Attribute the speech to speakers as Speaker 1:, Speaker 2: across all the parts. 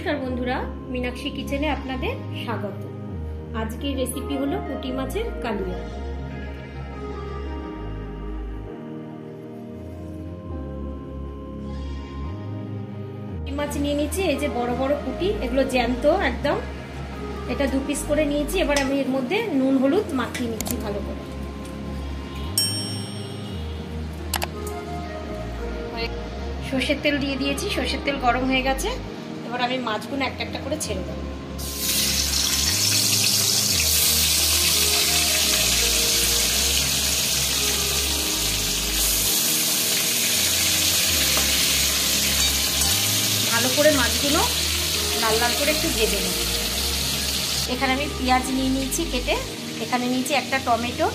Speaker 1: নমস্কার বন্ধুরা, মীনাক্ষী কিচেনে আপনাদের স্বাগত। আজকের রেসিপি হলো পুঁটি মাছের কালিয়া। পুঁটি মাছ নিয়ে নিচ্ছি, এই যে বড় বড় পুঁটি, এগুলো জ্যান্ত একদম। এটা 2 পিস করে নিয়েছি। এবার আমি এর মধ্যে নুন হলুদ মাখিয়ে নিচ্ছি ভালো করে। সর্ষের তেল দিয়ে দিয়েছি, সর্ষের তেল গরম হয়ে গেছে। এবার আমি মাছগুলো একটা একটা করে ছেড়ে দেবো। ভালো করে মাছগুলো লাল লাল করে একটু ভেজে নেব। এখানে আমি পেঁয়াজ নিয়ে নিয়েছি কেটে, এখানে নিয়েছি একটা টমেটো,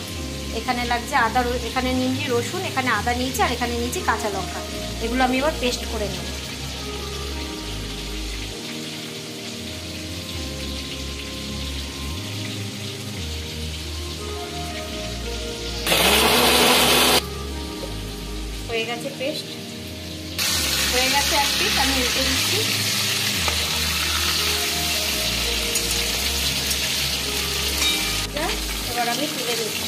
Speaker 1: এখানে লাগছে আদা, এখানে নিয়েছি রসুন, এখানে আদা নিয়েছি, আর এখানে নিয়েছি কাঁচা লঙ্কা। এগুলো আমি এবার পেস্ট করে নেব। হয়ে গেছে পেস্ট, হয়ে গেছে এক পিস। আমি উল্টে দিচ্ছি। এবার আমি তুলে দিচ্ছি।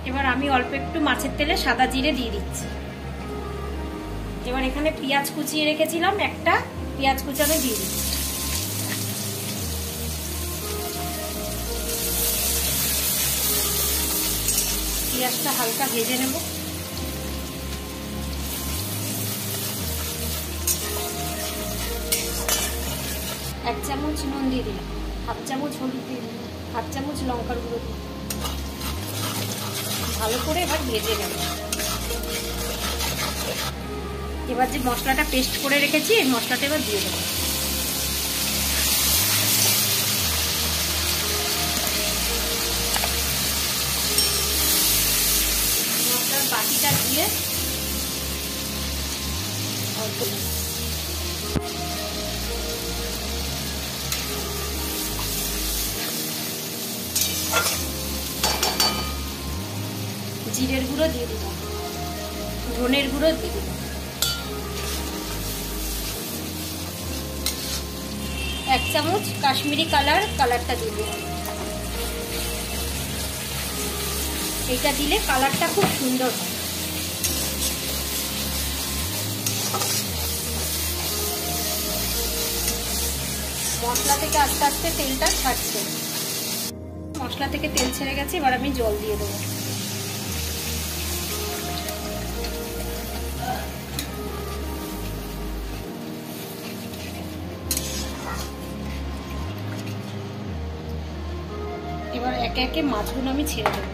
Speaker 1: এবার আমি অল্প একটু মাছের তেলে সাদা জিরে দিয়ে দিচ্ছি। এবার এখানে পেঁয়াজ কুচিয়ে রেখেছিলাম, একটা পেঁয়াজ কুচানো দিয়ে দিচ্ছি। পেঁয়াজটা হালকা ভেজে নেব। এক চামচ নুন দিয়ে দিলাম, হাফ চামচ হলুদ দিয়ে দিলাম, হাফ চামচ লঙ্কার গুঁড়ো দিয়ে ভালো করে এবার ভেজে নেব। এবার যে মশলাটা পেস্ট করে রেখেছি, এই মশলাটা এবার দিয়ে দেবো। মশলার বাটিটা দিয়ে জিরের গুঁড়ো দিয়ে দিলাম, ধনের গুঁড়ো দিয়ে দিলাম, এক চামচ কাশ্মীরি কালারটা দিয়ে দিলাম। এইটা দিলে কালারটা খুব সুন্দর হয়। মশলা থেকে আস্তে আস্তে তেলটা ছাড়ছে। মশলা থেকে তেল ছেড়ে গেছে। এবার আমি জল দিয়ে দেবো। এবার একে একে মাছগুলো আমি ছেড়ে দেবো।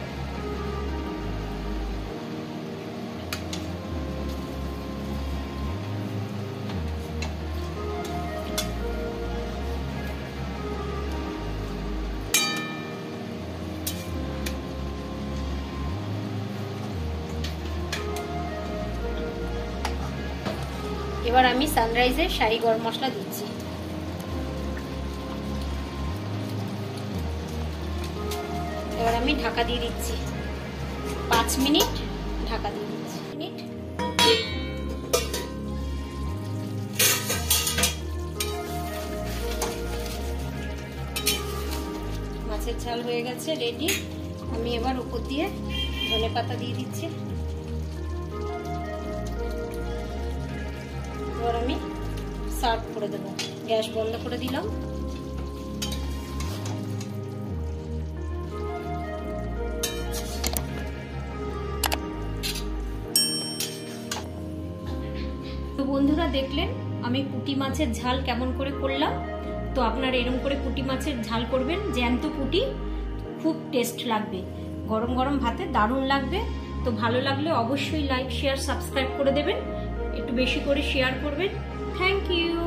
Speaker 1: এবার আমি সানরাইজের শাহি গরম মশলা দিচ্ছি। এবার আমি ঢাকা দিয়ে দিচ্ছি। 5 মিনিট ঢাকা দিয়ে দিচ্ছি। মাছের ঝাল হয়ে গেছে, রেডি। আমি এবার উপর দিয়ে ধনেপাতা দিয়ে দিচ্ছি। এবার আমি সার্ভ করে দেবো। গ্যাস বন্ধ করে দিলাম। তো বন্ধুরা, দেখলেন আমি পুঁটি মাছের ঝাল কেমন করে করলাম। তো আপনারা এরকম করে পুঁটি মাছের ঝাল করবেন। জ্যান্ত পুঁটি, খুব টেস্ট লাগবে, গরম গরম ভাতে দারুণ লাগবে। তো ভালো লাগলে অবশ্যই লাইক, শেয়ার, সাবস্ক্রাইব করে দেবেন। একটু বেশি করে শেয়ার করবেন। Thank you.